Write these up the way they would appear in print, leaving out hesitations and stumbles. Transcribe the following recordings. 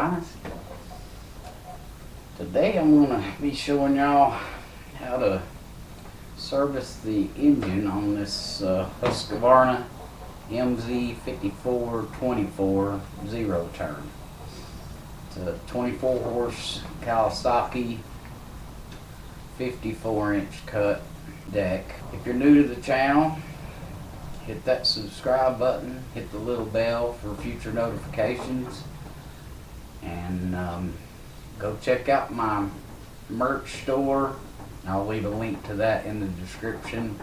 guys. Today I'm going to be showing y'all how to service the engine on this Husqvarna MZ5424 zero turn. It's a 24 horse Kawasaki 54-inch cut deck. If you're new to the channel, hit that subscribe button, hit the little bell for future notifications, and go check out my merch store. I'll leave a link to that in the description.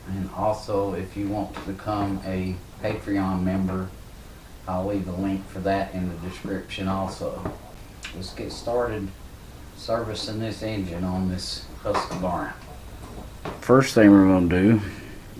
And also, if you want to become a Patreon member, I'll leave a link for that in the description also. Let's get started servicing this engine on this Husqvarna. First thing we're going to do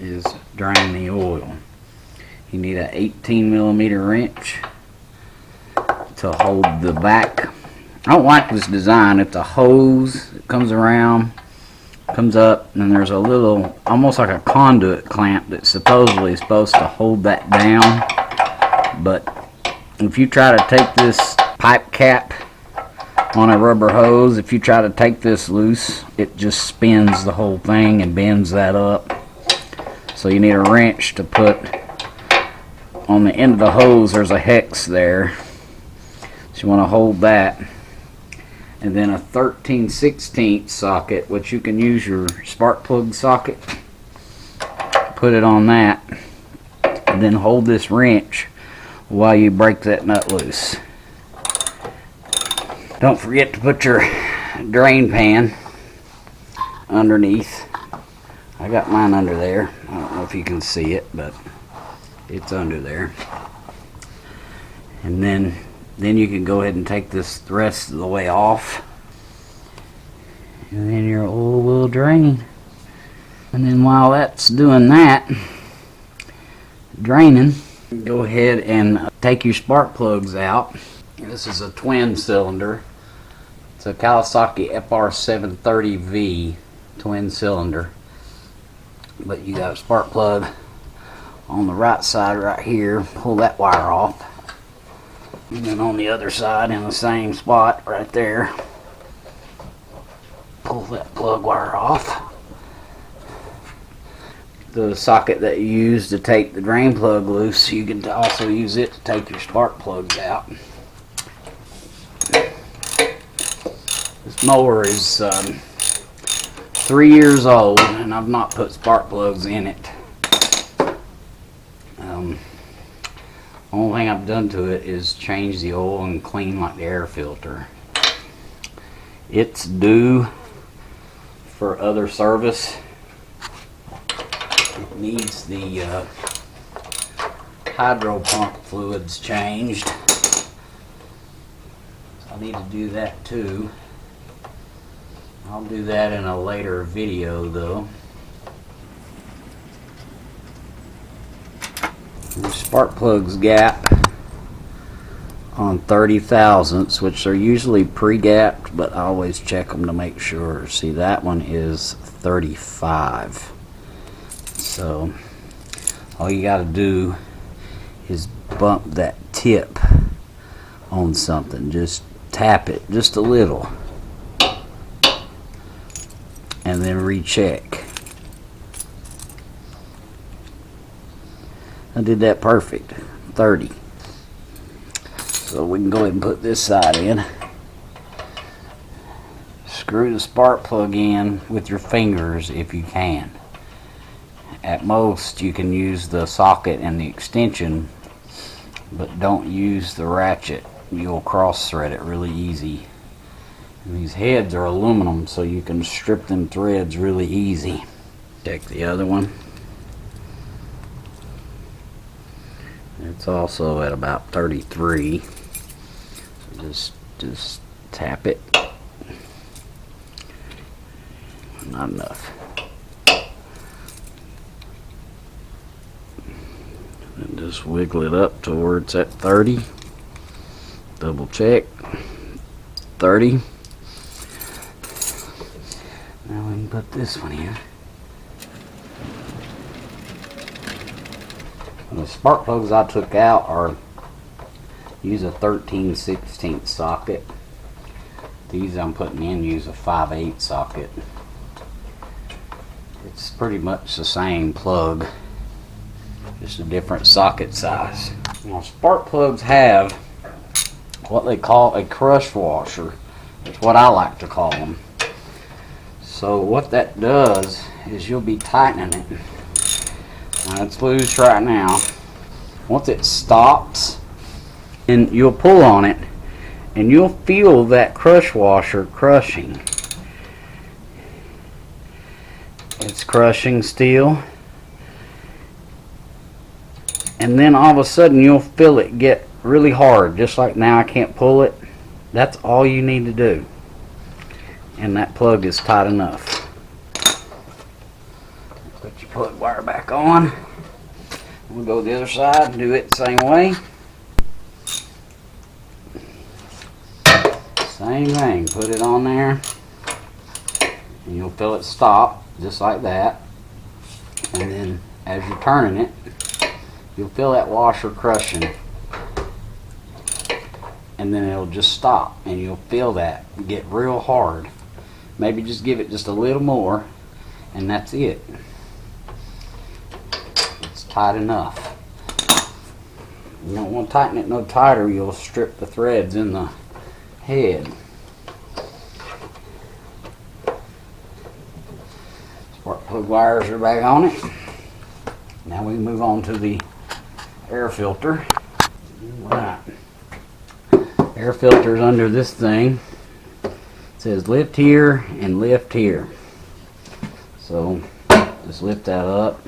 is drain the oil. You need an 18mm wrench to hold the back. I don't like this design. It's a hose that comes around, comes up, and then there's a little, almost like a conduit clamp that's supposedly supposed to hold that down. But if you try to take this pipe cap on a rubber hose, if you try to take this loose, it just spins the whole thing and bends that up. So you need a wrench to put on the end of the hose. There's a hex there, so you want to hold that, and then a 13/16 socket, which you can use your spark plug socket, put it on that, and then hold this wrench while you break that nut loose. Don't forget to put your drain pan underneath. I got mine under there. I don't know if you can see it, but it's under there. And then you can go ahead and take this the rest of the way off, and then your oil will drain. And then while that's doing that, draining, go ahead and take your spark plugs out. This is a twin cylinder. It's a Kawasaki FR730V twin cylinder. But you got a spark plug on the right side right here. Pull that wire off. And then on the other side, in the same spot right there, pull that plug wire off. The socket that you use to take the drain plug loose, you can also use it to take your spark plugs out. This mower is 3 years old, and I've not put spark plugs in it. Only thing I've done to it is change the oil and clean like the air filter. It's due for other service. It needs the hydro pump fluids changed. So I need to do that too. I'll do that in a later video though. The spark plugs gap on 30 thousandths, which are usually pre-gapped, but I always check them to make sure. See, that one is 35. So all you got to do is bump that tip on something. Just tap it just a little, and then recheck. I did that perfect. 30. So we can go ahead and put this side in. Screw the spark plug in with your fingers if you can. At most you can use the socket and the extension, but don't use the ratchet. You'll cross thread it really easy. And these heads are aluminum, so you can strip them threads really easy. Check the other one. It's also at about 33. So just tap it. Not enough. And just wiggle it up to where it's at 30. Double check. 30. Now we can put this one in. And the spark plugs I took out are use a 13/16 socket. These I'm putting in use a 5/8 socket. It's pretty much the same plug, just a different socket size. Now, spark plugs have what they call a crush washer. It's what I like to call them. So what that does is you'll be tightening it. Now it's loose right now. Once it stops, and you'll pull on it, and you'll feel that crush washer crushing. It's crushing still. And then all of a sudden you'll feel it get really hard, just like now I can't pull it. That's all you need to do. And that plug is tight enough. Put your plug wire back on. We'll go to the other side and do it the same way. Same thing, put it on there, and you'll feel it stop, just like that. And then as you're turning it, you'll feel that washer crushing. And then it'll just stop, and you'll feel that get real hard. Maybe just give it just a little more, and that's it. It's tight enough. You don't want to tighten it no tighter, you'll strip the threads in the head. Spark plug wires are back on it. Now we move on to the air filter. Right. Air filter is under this thing. It says lift here and lift here. So just lift that up.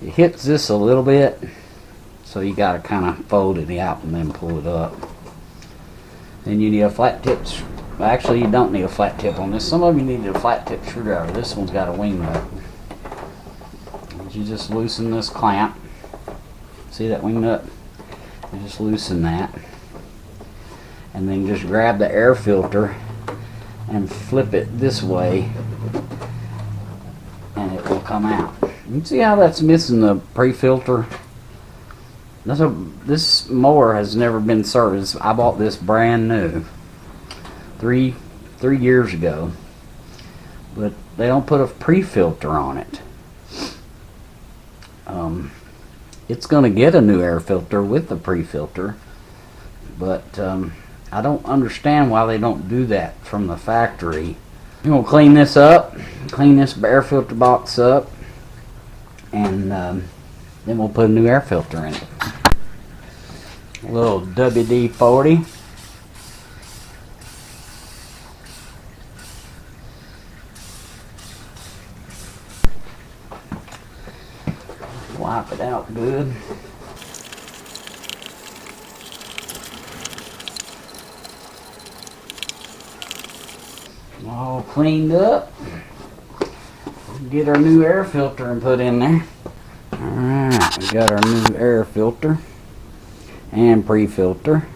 It hits this a little bit, so you got to kind of fold it out and then pull it up. Then you need a flat tip. Actually, you don't need a flat tip on this. Some of you need a flat tip screwdriver. This one's got a wing nut. You just loosen this clamp. See that wing nut? You just loosen that, and then just grab the air filter and flip it this way, and it will come out. You can see how that's missing the pre-filter. This mower has never been serviced. I bought this brand new three years ago, but they don't put a pre-filter on it. It's going to get a new air filter with the pre-filter, but I don't understand why they don't do that from the factory. I'm going to clean this up, clean this air filter box up, and then we'll put a new air filter in it. A little WD-40. Wipe it out good. All cleaned up. Get our new air filter and put in there. Alright, we got our new air filter and pre-filter.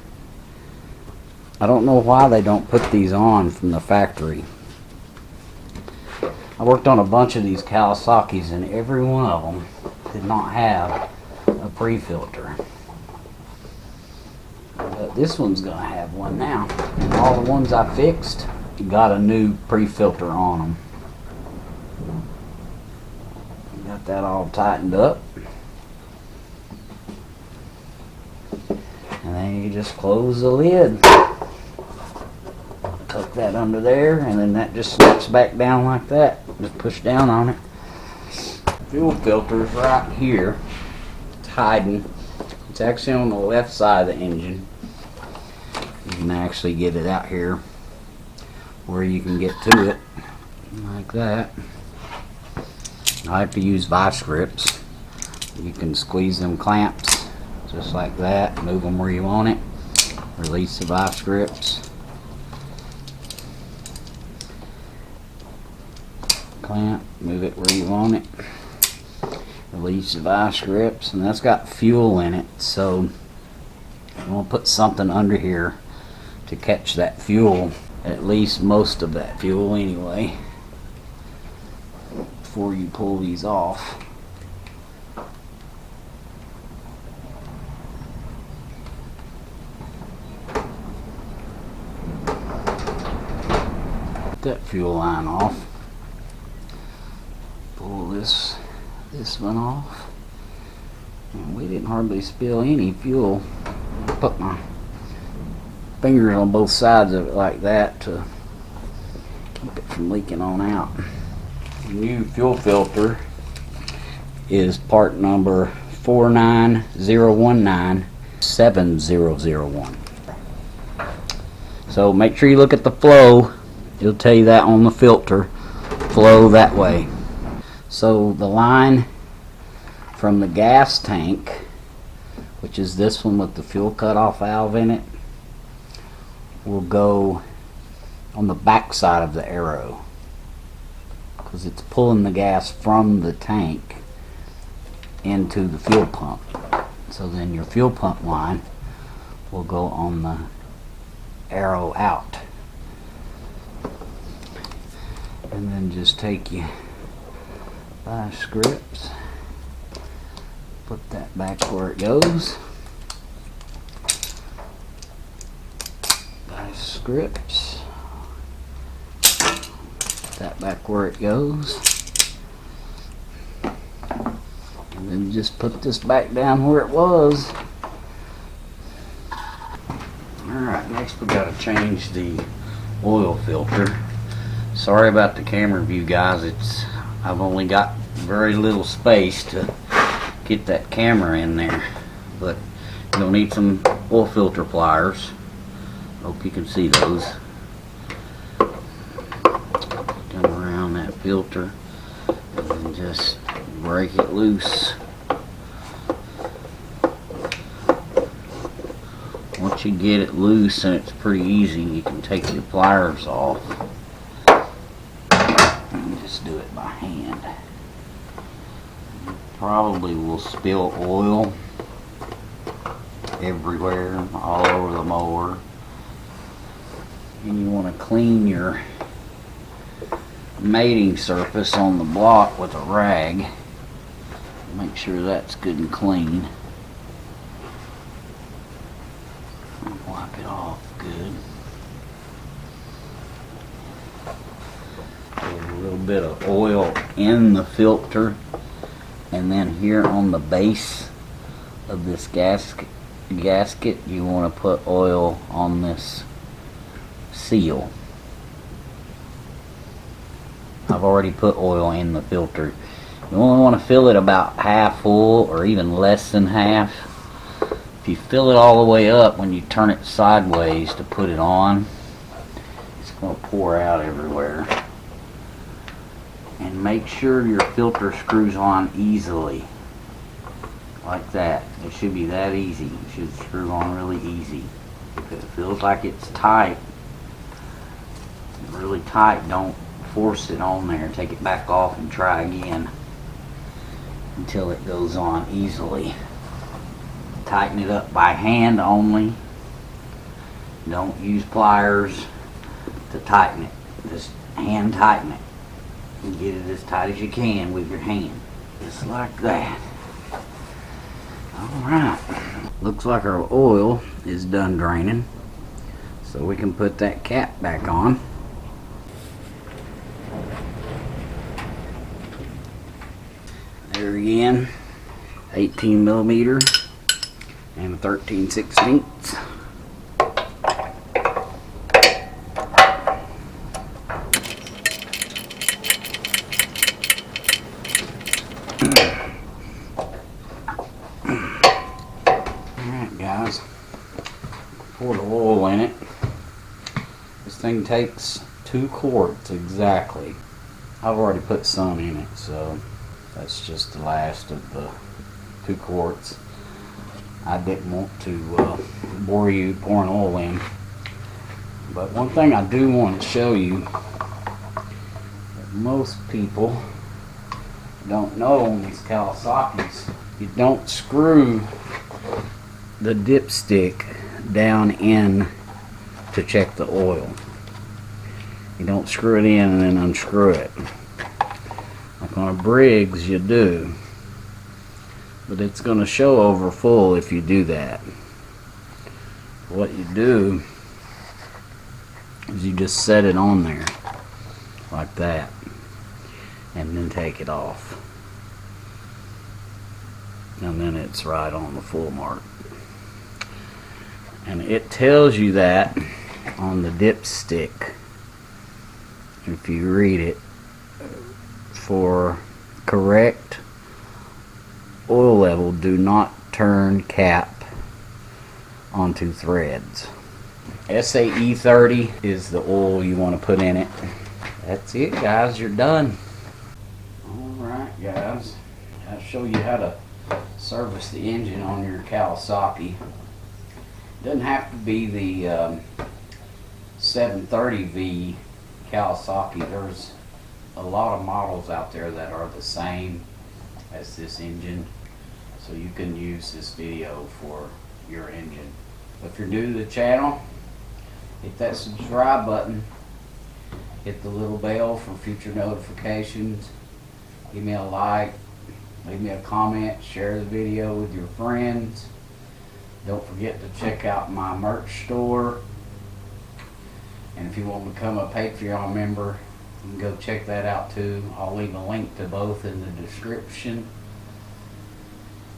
I don't know why they don't put these on from the factory. I worked on a bunch of these Kawasaki's, and every one of them did not have a pre-filter. But this one's gonna have one now. And all the ones I fixed got a new pre-filter on them. Got that all tightened up. And then you just close the lid. Tuck that under there, and then that just snaps back down like that. Just push down on it. Fuel filter is right here. It's hiding. It's actually on the left side of the engine. You can actually get it out here where you can get to it like that. I like to use vice grips. You can squeeze them clamps just like that, move them where you want it, release the vice grips, clamp, move it where you want it, release the vice grips. And that's got fuel in it, so I'm going to put something under here to catch that fuel, at least most of that fuel anyway, before you pull these off. fuel line off. Pull this one off. And we didn't hardly spill any fuel. Put my fingers on both sides of it like that to keep it from leaking on out. The new fuel filter is part number 490197001. So make sure you look at the flow. It'll tell you that on the filter. Flow that way. So the line from the gas tank, which is this one with the fuel cutoff valve in it, will go on the back side of the arrow, because it's pulling the gas from the tank into the fuel pump. So then your fuel pump line will go on the arrow out. And then just take your 5 scripts, put that back where it goes. 5 scripts, put that back where it goes. And then just put this back down where it was. Alright, next we gotta change the oil filter. Sorry about the camera view, guys. I've only got very little space to get that camera in there, but you'll need some oil filter pliers. Hope you can see those. Come around that filter and then just break it loose. Once you get it loose, and it's pretty easy, you can take your pliers off and just do it by hand. You probably will spill oil everywhere, all over the mower, and you want to clean your mating surface on the block with a rag. Make sure that's good and clean. Wipe it off good. There's a little bit of oil in the filter, and then here on the base of this gasket you want to put oil on this seal. I've already put oil in the filter. You only want to fill it about half full, or even less than half. If you fill it all the way up, when you turn it sideways to put it on, it's going to pour out everywhere. And make sure your filter screws on easily, like that. It should be that easy. It should screw on really easy. If it feels like it's tight, really tight, don't force it on there. Take it back off and try again until it goes on easily. Tighten it up by hand only. Don't use pliers to tighten it. Just hand tighten it and get it as tight as you can with your hand, just like that. Alright, looks like our oil is done draining, so we can put that cap back on. There again, 18 millimeter and a 13/16. Alright guys, pour the oil in it. This thing takes 2 quarts exactly. I've already put some in it, so that's just the last of the 2 quarts. I didn't want to bore you pouring oil in. But one thing I do want to show you that most people don't know on these Kawasaki's, you don't screw the dipstick down in to check the oil. You don't screw it in and then unscrew it. Like on a Briggs you do, but it's going to show over full if you do that. What you do is you just set it on there like that, and then take it off, and then it's right on the full mark. And it tells you that on the dipstick, if you read it, for correct oil level, do not turn cap onto threads. SAE 30 is the oil you want to put in it. That's it, guys, you're done. Alright, guys, I'll show you how to service the engine on your Kawasaki. It doesn't have to be the 730V Kawasaki. There's a lot of models out there that are the same as this engine, so you can use this video for your engine. If you're new to the channel, hit that subscribe button, hit the little bell for future notifications, give me a like, leave me a comment, share the video with your friends. Don't forget to check out my merch store, and if you want to become a Patreon member, you can go check that out too. I'll leave a link to both in the description.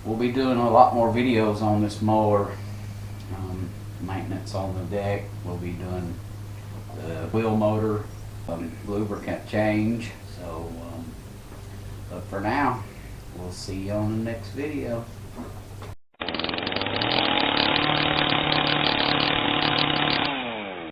We'll be doing a lot more videos on this mower. Maintenance on the deck. We'll be doing the wheel motor, lubricant change. So, but for now, we'll see you on the next video.